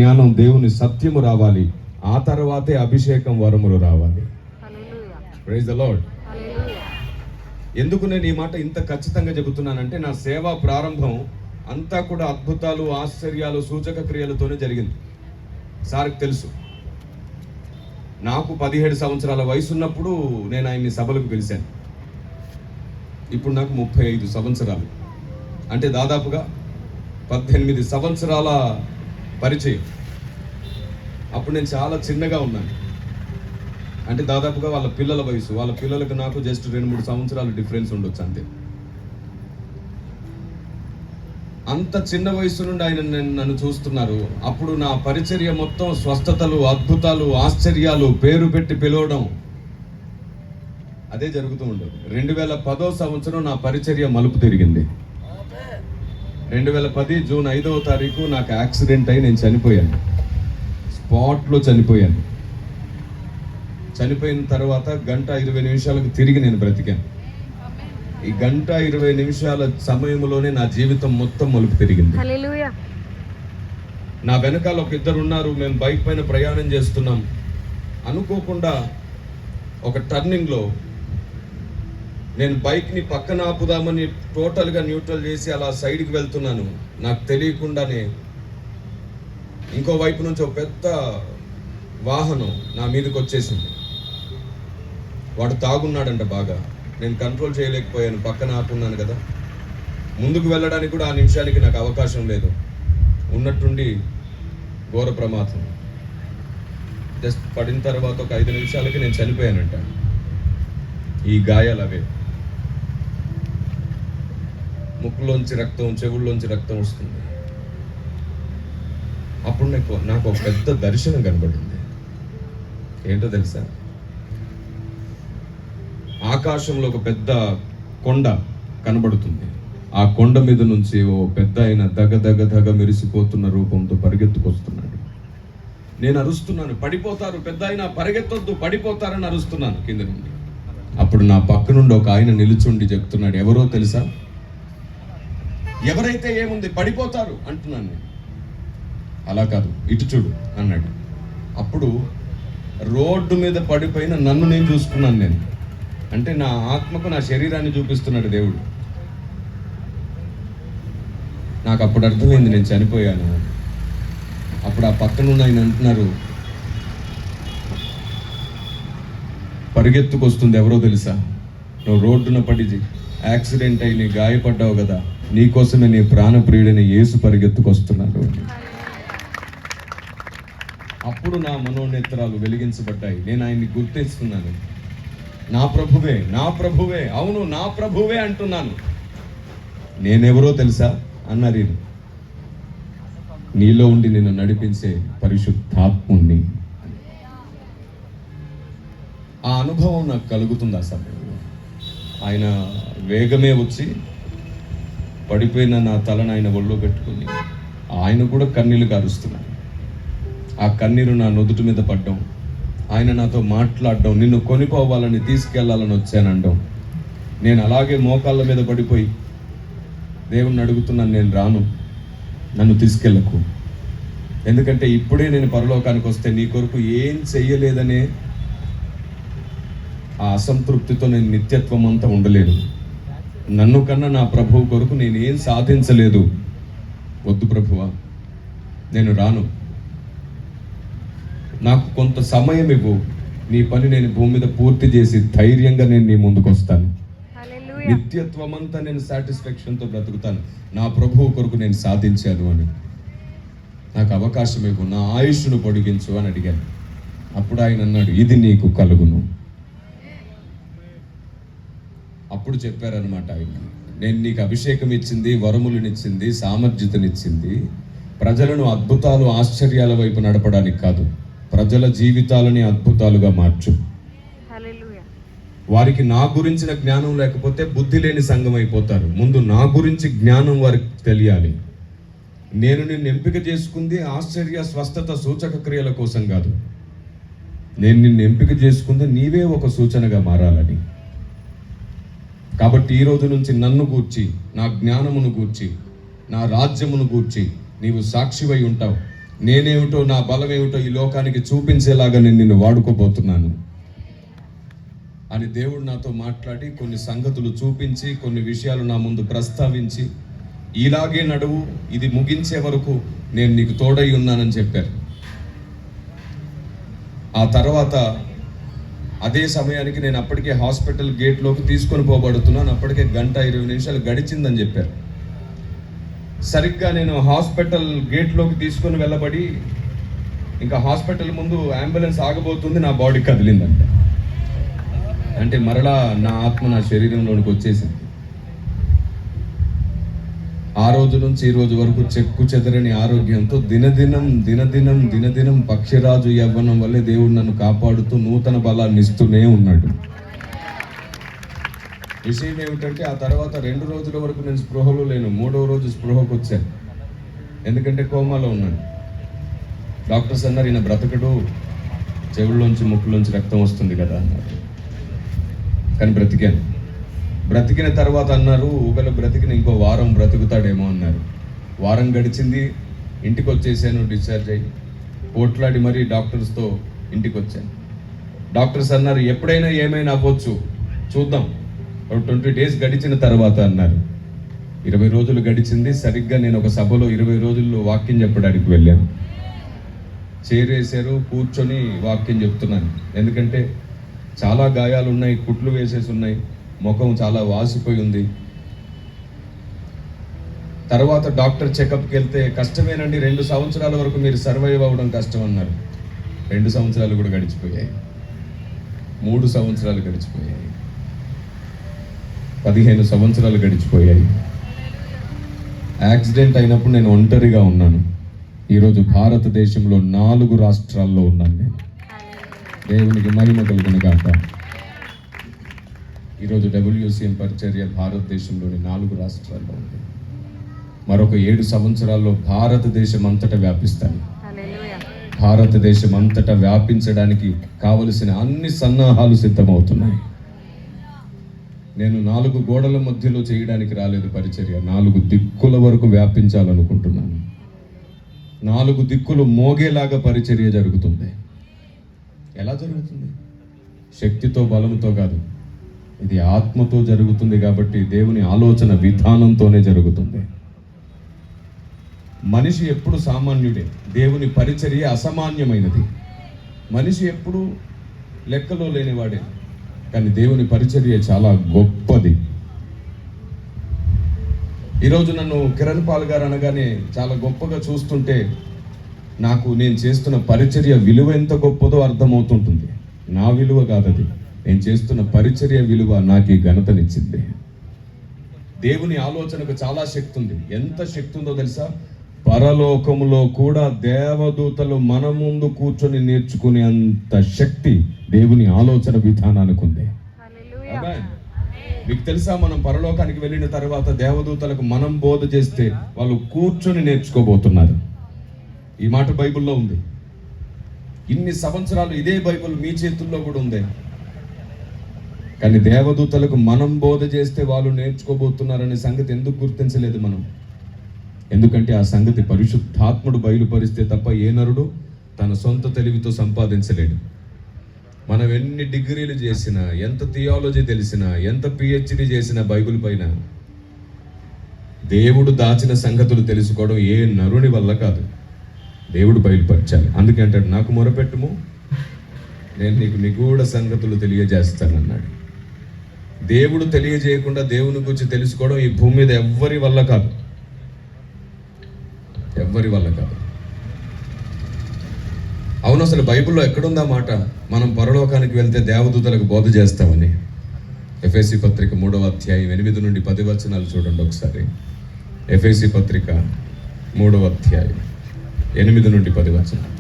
జ్ఞానం, దేవుని సత్యము రావాలి. ఆ తర్వాతే అభిషేకం, వరములు రావాలి. Praise the Lord. ఎందుకు నేను ఈ మాట ఇంత ఖచ్చితంగా చెబుతున్నానంటే, నా సేవా ప్రారంభం అంతా కూడా అద్భుతాలు, ఆశ్చర్యాలు, సూచక క్రియలతోనే జరిగింది. సార్కి తెలుసు, నాకు 17 సంవత్సరాల వయసు ఉన్నప్పుడు నేను ఆయన్ని సభలకు పిలిచాను. ఇప్పుడు నాకు 35 సంవత్సరాలు, అంటే దాదాపుగా 18 సంవత్సరాల పరిచయం. అప్పుడు నేను చాలా చిన్నగా ఉన్నాను, అంటే దాదాపుగా వాళ్ళ పిల్లల వయసు. వాళ్ళ పిల్లలకు నాకు జస్ట్ 2-3 సంవత్సరాలు డిఫరెన్స్ ఉండొచ్చు అంతే. అంత చిన్న వయసు నుండి ఆయన నన్ను చూస్తున్నారు. అప్పుడు నా పరిచర్య మొత్తం స్వస్థతలు, అద్భుతాలు, ఆశ్చర్యాలు, పేరు పెట్టి పిలవడం, అదే జరుగుతూ ఉండేది. 2010 సంవత్సరం నా పరిచర్య మలుపు తిరిగింది. 2010 జూన్ 5వ తారీఖు నాకు యాక్సిడెంట్ అయి నేను చనిపోయాను. స్పాట్లో చనిపోయాను. చనిపోయిన తర్వాత 1:20 నిమిషాలకు తిరిగి నేను బ్రతికాను. ఈ 1:20 నిమిషాల సమయంలోనే నా జీవితం మొత్తం మలుపు తిరిగింది. నా వెనకాల ఒక ఇద్దరు ఉన్నారు. మేము బైక్ పైన ప్రయాణం చేస్తున్నాం. అనుకోకుండా ఒక టర్నింగ్లో నేను బైక్ని పక్కన ఆపుదామని టోటల్గా న్యూట్రల్ చేసి అలా సైడ్కి వెళ్తున్నాను. నాకు తెలియకుండానే ఇంకో వైపు నుంచి ఒక పెద్ద వాహనం నా మీదకి వచ్చేసింది. వాడు తాగున్నాడంట బాగా. నేను కంట్రోల్ చేయలేకపోయాను, పక్కన ఆపున్నాను కదా. ముందుకు వెళ్ళడానికి కూడా ఆ నిమిషానికి నాకు అవకాశం లేదు. ఉన్నట్టుండి ఘోర ప్రమాదం. జస్ట్ పడిన తర్వాత ఒక 5 నిమిషాలకి నేను చనిపోయానంట. ఈ గాయాలు అవే. ముక్కులోంచి రక్తం, చెవుల్లోంచి రక్తం వస్తుంది. అప్పుడు నాకు ఒక పెద్ద దర్శనం కనబడింది. ఏంటో తెలుసా? ఆకాశంలో ఒక పెద్ద కొండ కనబడుతుంది. ఆ కొండ మీద నుంచి ఓ పెద్ద ఆయన దగ దగ దగ మెరిసిపోతున్న రూపంతో పరిగెత్తుకొస్తున్నాడు. నేను అరుస్తున్నాను, పడిపోతారు పెద్ద ఆయన, పరిగెత్తొద్దు, పడిపోతారని అరుస్తున్నాను కింద నుండి. అప్పుడు నా పక్క నుండి ఒక ఆయన నిలుచుండి చెప్తున్నాడు, ఎవరో తెలుసా? ఎవరైతే ఏముంది, పడిపోతారు అంటున్నాను నేను. అలా కాదు, ఇటు చూడు అన్నాడు. అప్పుడు రోడ్డు మీద పడిపోయిన నన్ను నేను చూసుకున్నాను. నేను అంటే నా ఆత్మకు నా శరీరాన్ని చూపిస్తున్నాడు దేవుడు. నాకు అప్పుడు అర్థమైంది నేను చనిపోయాను. అప్పుడు ఆ పక్కనున్న ఆయన అంటున్నారు, పరిగెత్తుకొస్తుంది ఎవరో తెలుసా? నువ్వు రోడ్డున పడి యాక్సిడెంట్ అయి నీ గాయపడ్డావు కదా, నీకోసమే నీ ప్రాణప్రియుడని యేసు పరిగెత్తుకొస్తున్నాడు. అప్పుడు నా మనోనేత్రాలు వెలిగించబడ్డాయి. నేను ఆయన్ని గుర్తిస్తున్నాను. నా ప్రభువే, నా ప్రభువే, అవును నా ప్రభువే అంటున్నాను. నేనెవరో తెలుసా అన్నారు. నీలో ఉండి నిన్ను నడిపించే పరిశుద్ధాత్ముణ్ణి. ఆ అనుభవం నాకు కలుగుతుంది ఆ సమయంలో. ఆయన వేగమే వచ్చి పడిపోయిన నా తలను ఆయన ఒళ్ళో పెట్టుకుని ఆయన కూడా కన్నీళ్లు కారుస్తున్నాడు. ఆ కన్నీరు నా నుదుటి మీద పడ్డం, ఆయన నాతో మాట్లాడడం, నిన్ను కొనిపోవాలని తీసుకెళ్లాలని వచ్చానండం. నేను అలాగే మోకాళ్ళ మీద పడిపోయి దేవుణ్ణి అడుగుతున్నాను, నేను రాను, నన్ను తీసుకెళ్ళకు. ఎందుకంటే ఇప్పుడే నేను పరలోకానికి వస్తే నీ కొరకు ఏం చెయ్యలేదనే ఆ అసంతృప్తితో నేను నిత్యత్వం అంతా ఉండలేను. నన్ను కన్నా నా ప్రభువు కొరకు నేను ఏం సాధించలేదు. వద్దు ప్రభువా, నేను రాను. నాకు కొంత సమయం ఇవ్వు, నీ పని నేను భూమి మీద పూర్తి చేసి ధైర్యంగా నేను నీ ముందుకు వస్తాను. నిత్యత్వం అంతా నేను సాటిస్ఫాక్షన్తో బ్రతుకుతాను. నా ప్రభువు కొరకు నేను సాధించాను అని. నాకు అవకాశం ఇవ్వు, నా ఆయుష్ను పొడిగించు అని అడిగాను. అప్పుడు ఆయన అన్నాడు, ఇది నీకు కలుగును. అప్పుడు చెప్పారనమాట ఆయన, నేను నీకు అభిషేకం ఇచ్చింది, వరములనిచ్చింది, సామర్థ్యతనిచ్చింది ప్రజలను అద్భుతాలు, ఆశ్చర్యాల వైపు నడపడానికి కాదు, ప్రజల జీవితాలని అద్భుతాలుగా మార్చు. వారికి నా గురించిన జ్ఞానం లేకపోతే బుద్ధి లేని సంఘం అయిపోతారు. ముందు నా గురించి జ్ఞానం వారికి తెలియాలి. నేను నిన్ను ఎంపిక చేసుకుంది ఆశ్చర్య, స్వస్థత, సూచక క్రియల కోసం కాదు. నేను నిన్ను ఎంపిక చేసుకుంది నీవే ఒక సూచనగా మారాలని. కాబట్టి ఈ రోజు నుంచి నన్ను గూర్చి, నా జ్ఞానమును గూర్చి, నా రాజ్యమును గూర్చి నీవు సాక్షివై ఉంటావు. నేనేమిటో, నా బలం ఏమిటో ఈ లోకానికి చూపించేలాగా నేను నిన్ను వాడుకోబోతున్నాను అని దేవుడు నాతో మాట్లాడి కొన్ని సంగతులు చూపించి, కొన్ని విషయాలు నా ముందు ప్రస్తావించి, ఇలాగే నడువు, ఇది ముగించే వరకు నేను నీకు తోడై ఉన్నానని చెప్పారు. ఆ తర్వాత అదే సమయానికి నేను అప్పటికే హాస్పిటల్ గేట్లోకి తీసుకొని పోబడుతున్నాను. అప్పటికే 1:20 గడిచిందని చెప్పారు. సరిగ్గా నేను హాస్పిటల్ గేట్లోకి తీసుకొని వెళ్ళబడి, ఇంకా హాస్పిటల్ ముందు అంబులెన్స్ ఆగబోతుంది, నా బాడీ కదిలిందంట. అంటే మరలా నా ఆత్మ నా శరీరంలోనికి వచ్చేసింది. ఆ రోజు నుంచి ఈ రోజు వరకు చెక్కు చెదరని ఆరోగ్యంతో దినదినం పక్షిరాజు యవ్వనం వల్లే దేవుడు నన్ను కాపాడుతూ నూతన బలాన్ని ఇస్తూనే ఉన్నాడు. విషయం ఏమిటంటే, ఆ తర్వాత 2 రోజుల వరకు నేను స్పృహలో లేను. 3వ రోజు స్పృహకు వచ్చాను. ఎందుకంటే కోమాలో ఉన్నాను. డాక్టర్స్ అన్నారు, ఈయన బ్రతకడు, చెవుల్లోంచి ముక్కులోంచి రక్తం వస్తుంది కదా అన్నారు. కానీ బ్రతికాను. బ్రతికిన తర్వాత అన్నారు, ఒకళ్ళు బ్రతికిన ఇంకో వారం బ్రతుకుతాడేమో అన్నారు. వారం గడిచింది, ఇంటికి వచ్చేసాను. డిశ్చార్జ్ అయ్యి పోట్లాడి మరీ డాక్టర్స్తో ఇంటికి వచ్చాను. డాక్టర్స్ అన్నారు, ఎప్పుడైనా ఏమైనా అవ్వచ్చు, చూద్దాం, 20 డేస్ గడిచిన తర్వాత అన్నారు. 20 రోజులు గడిచింది. సరిగ్గా నేను ఒక సభలో 20 రోజుల్లో వాక్యం చెప్పడానికి వెళ్ళాను. చేరేశారు, కూర్చొని వాక్యం చెప్తున్నాను. ఎందుకంటే చాలా గాయాలు ఉన్నాయి, కుట్లు వేసేసి ఉన్నాయి, ముఖం చాలా వాసిపోయి ఉంది. తర్వాత డాక్టర్ చెకప్కి వెళ్తే, కష్టమేనండి, 2 సంవత్సరాల వరకు మీరు సర్వైవ్ అవ్వడం కష్టం అన్నారు. 2 సంవత్సరాలు కూడా గడిచిపోయాయి. 3 సంవత్సరాలు గడిచిపోయాయి. 15 సంవత్సరాలు గడిచిపోయాయి. యాక్సిడెంట్ అయినప్పుడు నేను ఒంటరిగా ఉన్నాను. ఈరోజు భారతదేశంలో 4 రాష్ట్రాల్లో ఉన్నాను నేను. దేవునికి మహిమ కలుగును గాక. ఈరోజు WCM పరిచర్య భారతదేశంలోని 4 రాష్ట్రాల్లో ఉంది. మరొక 7 సంవత్సరాల్లో భారతదేశం అంతటా వ్యాపిస్తాను. భారతదేశం అంతటా వ్యాపించడానికి కావలసిన అన్ని సన్నాహాలు సిద్ధమవుతున్నాయి. నేను 4 గోడల మధ్యలో చేయడానికి రాలేదు పరిచర్య. 4 దిక్కుల వరకు వ్యాపించాలనుకుంటున్నాను. 4 దిక్కులు మోగేలాగా పరిచర్య జరుగుతుంది. ఎలా జరుగుతుంది? శక్తితో, బలంతో కాదు, ఇది ఆత్మతో జరుగుతుంది. కాబట్టి దేవుని ఆలోచన విధానంతోనే జరుగుతుంది. మనిషి ఎప్పుడు సామాన్యుడే, దేవుని పరిచర్య అసామాన్యమైనది. మనిషి ఎప్పుడు లెక్కలో లేనివాడే, కానీ దేవుని పరిచర్య చాలా గొప్పది. ఈరోజు నన్ను కిరణ్ పాల్ గారు అనగానే చాలా గొప్పగా చూస్తుంటే, నాకు నేను చేస్తున్న పరిచర్య విలువ ఎంత గొప్పదో అర్థమవుతుంటుంది. నా విలువ కాదది, నేను చేస్తున్న పరిచర్య విలువ నాకు ఈ ఘనతనిచ్చింది. దేవుని ఆలోచనకు చాలా శక్తి ఉంది. ఎంత శక్తి ఉందో తెలుసా? పరలోకములో కూడా దేవదూతలు మన ముందు కూర్చొని నేర్చుకునే అంత శక్తి దేవుని ఆలోచన విధానానికి ఉంది. మీకు తెలుసా, మనం పరలోకానికి వెళ్ళిన తర్వాత దేవదూతలకు మనం బోధ చేస్తే వాళ్ళు కూర్చొని నేర్చుకోబోతున్నారు. ఈ మాట బైబిల్లో ఉంది. ఇన్ని సంవత్సరాలు ఇదే బైబిల్ మీ చేతుల్లో కూడా ఉంది. కానీ దేవదూతలకు మనం బోధ చేస్తే వాళ్ళు నేర్చుకోబోతున్నారనే సంగతి ఎందుకు గుర్తించలేదు మనం? ఎందుకంటే ఆ సంగతి పరిశుద్ధాత్ముడు బయలుపరిస్తే తప్ప ఏ నరుడు తన సొంత తెలివితో సంపాదించలేడు. మనం ఎన్ని డిగ్రీలు చేసినా, ఎంత థియాలజీ తెలిసినా, ఎంత PhD చేసినా బైబిల్ పైన, దేవుడు దాచిన సంగతులు తెలుసుకోవడం ఏ నరుని వల్ల కాదు. దేవుడు బయలుపరచాలి. అందుకే అంటాడు, నాకు మొరపెట్టుము, నేను నీకు నిగూఢ సంగతులు తెలియజేస్తానన్నాడు. దేవుడు తెలియజేయకుండా దేవుని గురించి తెలుసుకోవడం ఈ భూమి మీద ఎవ్వరి వల్ల కాదు. అవును, అసలు బైబిల్లో ఎక్కడుందా మాట మనం పరలోకానికి వెళ్తే దేవదూతలకు బోధ చేస్తామని? ఎఫెసీ పత్రిక 3వ అధ్యాయం 8 నుండి 10 వచనాలు చూడండి ఒకసారి. ఎఫెసీ పత్రిక 3వ అధ్యాయం 8 నుండి 10 వచనాలు.